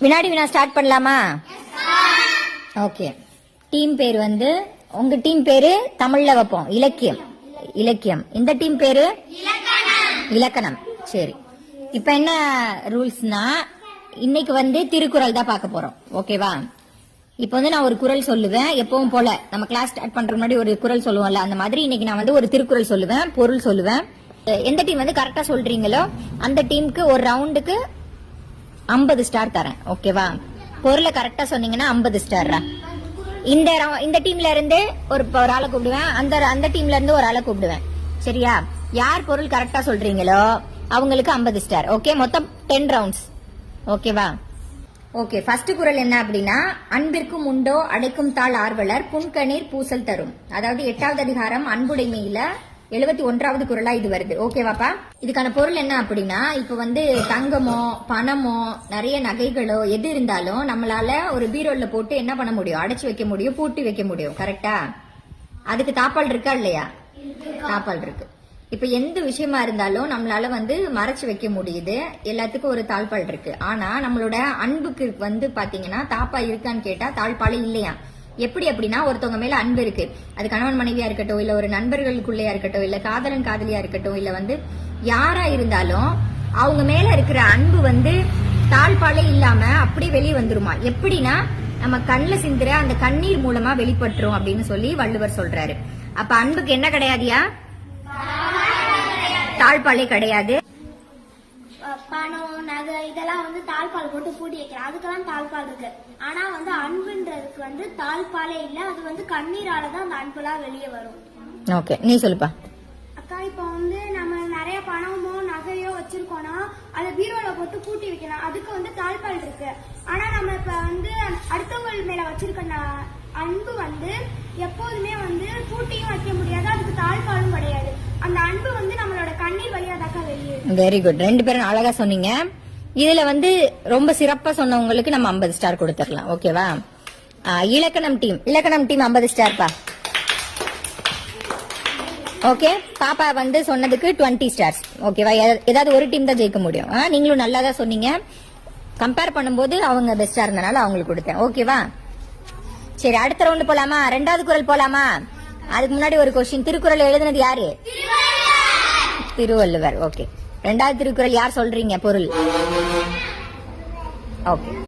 வினாடி வினா ஸ்டார்ட் பண்ணலாமா? ஓகே. டீம் பேர் வந்து உங்க டீம் பேரு தமிழ்ல வைப்போம். இலக்கியம். இலக்கியம். இந்த டீம் பேரு இலக்கணம். சரி, இப்ப என்ன ரூல்ஸ்னா இன்னைக்கு வந்து திருக்குறள் தான் பார்க்க போறோம். ஓகேவா? இப்ப வந்து நான் ஒரு குறள் சொல்லுவேன். எப்பவும் போல நம்ம கிளாஸ் ஸ்டார்ட் பண்றதுக்கு முன்னாடி ஒரு குறள் சொல்லுவோம்ல, அந்த மாதிரி இன்னைக்கு நான் வந்து ஒரு திருக்குறள் சொல்லுவேன், பொருள் சொல்லுவேன். எந்த டீம் வந்து கரெக்டா சொல்றீங்களோ அந்த டீமுக்கு ஒரு ரவுண்டுக்கு 50 ஸ்டார் தரேன். ஓகேவா? பொருளை கரெக்டா சொன்னீங்கன்னா 50 ஸ்டார். இந்த டீம்ல இருந்து ஒரு ஆளை கூப்பிடுவேன், அந்த டீம்ல இருந்து ஒரு ஆளை கூப்பிடுவேன். சரியா? யார் பொருள் கரெக்டா சொல்றீங்களோ அவங்களுக்கு 50 ஸ்டார். ஓகே, மொத்தம் 10 ரவுண்ட்ஸ். ஓகேவா? ஓகே, ஃபர்ஸ்ட் குறள் என்ன அப்படின்னா, அன்பிற்கும் உண்டோ அடைக்கும் தாள் ஆர்வலர் புன்கணீர் பூசல் தரும். அதாவது 8வது அதிகாரம் அன்புடைமையில 71வது குறளா இது வருது. ஓகேவாப்பா? இதுக்கான பொருள் என்ன அப்படின்னா, இப்ப வந்து தங்கமோ பணமோ நிறைய நகைகளோ எது இருந்தாலும் நம்மளால ஒரு பீரோல்ல போட்டு என்ன பண்ண முடியும்? அடைச்சு வைக்க முடியும், பூட்டி வைக்க முடியும். கரெக்டா? அதுக்கு தாப்பால் இருக்கா இல்லையா? தாப்பால் இருக்கு. இப்ப எந்த விஷயமா இருந்தாலும் நம்மளால வந்து மறைச்சு வைக்க முடியுது, எல்லாத்துக்கும் ஒரு தாழ்பால் இருக்கு. ஆனா நம்மளோட அன்புக்கு வந்து பாத்தீங்கன்னா தாப்பா இருக்கான்னு கேட்டா தாழ்பாலே இல்லையா. எப்படி அப்படின்னா, ஒருத்தவங்க மேல அன்பு இருக்கு, அது கணவன் மனைவியா இருக்கட்டும், இல்ல ஒரு நண்பர்களுக்குள்ளேயா இருக்கட்டும், இல்ல காதலன் காதலியா இருக்கட்டும், இல்ல வந்து யாரா இருந்தாலும் அவங்க மேல இருக்கிற அன்பு வந்து தாழ்பாலே இல்லாம அப்படியே வெளியே வந்துருமா. எப்படின்னா, நம்ம கண்ணுல சிந்துற அந்த கண்ணீர் மூலமா வெளிப்பட்டுரும் அப்படின்னு சொல்லி வள்ளுவர் சொல்றாரு. அப்ப அன்புக்கு என்ன கிடையாதியா? தாழ்பாலே கிடையாது. பணம் நகை இதெல்லாம் வந்து தாழ்பால் போட்டு பூட்டி வைக்கிறேன், அதுக்கெல்லாம் தாழ்பால் இருக்கு. ஆனா வந்து அன்புன்றதுக்கு வந்து தாழ்பாலே இல்ல, அது வந்து கண்ணீராலதான் அந்த அன்புலாம் வெளியே வரும். ஓகே, நீ சொல்லுப்பா. அக்கா, இப்ப வந்து நம்ம நிறைய பணமோ நகையோ வச்சிருக்கோம்னா அதை பீரோல போட்டு பூட்டி வைக்கலாம், அதுக்கு வந்து தாழ்பால் இருக்கு. ஆனா நம்ம இப்ப வந்து அடுத்தவங்க மேல வச்சிருக்க அன்பு வந்து எப்போதுமே வந்து பூட்டியும் வைக்க முடியாது, அதுக்கு தாழ்பாலும் கிடையாது. அந்த அன்பு வந்து நம்மளோட கண்ணீர் வழியாதாக்கா வெளியே. வெரி குட், 2 பேரும் அழகா சொன்னீங்க. இதுல வந்து ரொம்ப சிறப்பா சொன்னவங்களுக்கு நம்ம 50 ஸ்டார் கொடுத்துடலாம். ஓகேவா? இலக்கணம் டீம் 50 ஸ்டார்ப்பா. ஓகே, பாப்பா வந்து சொன்னதுக்கு 20 ஸ்டார்ஸ். ஓகேவா? ஏதாவது ஒரு டீம் தான் ஜெயிக்க முடியும். நீங்களும் நல்லா தான் சொன்னீங்க. கம்பேர் பண்ணும்போது அவங்க பெஸ்டா இருந்தனால அவங்களுக்கு கொடுத்தேன். ஓகேவா? சரி, அடுத்த ரவுண்ட் போலாமா? 2வது குறள் போலாமா? அதுக்கு முன்னாடி ஒரு கொஸ்டின். திருக்குறள் எழுதுனது யாரு? திருவள்ளுவர். ஓகே, 2வது திருக்குறள் யார் சொல்றீங்க பொருள்? ஓகே.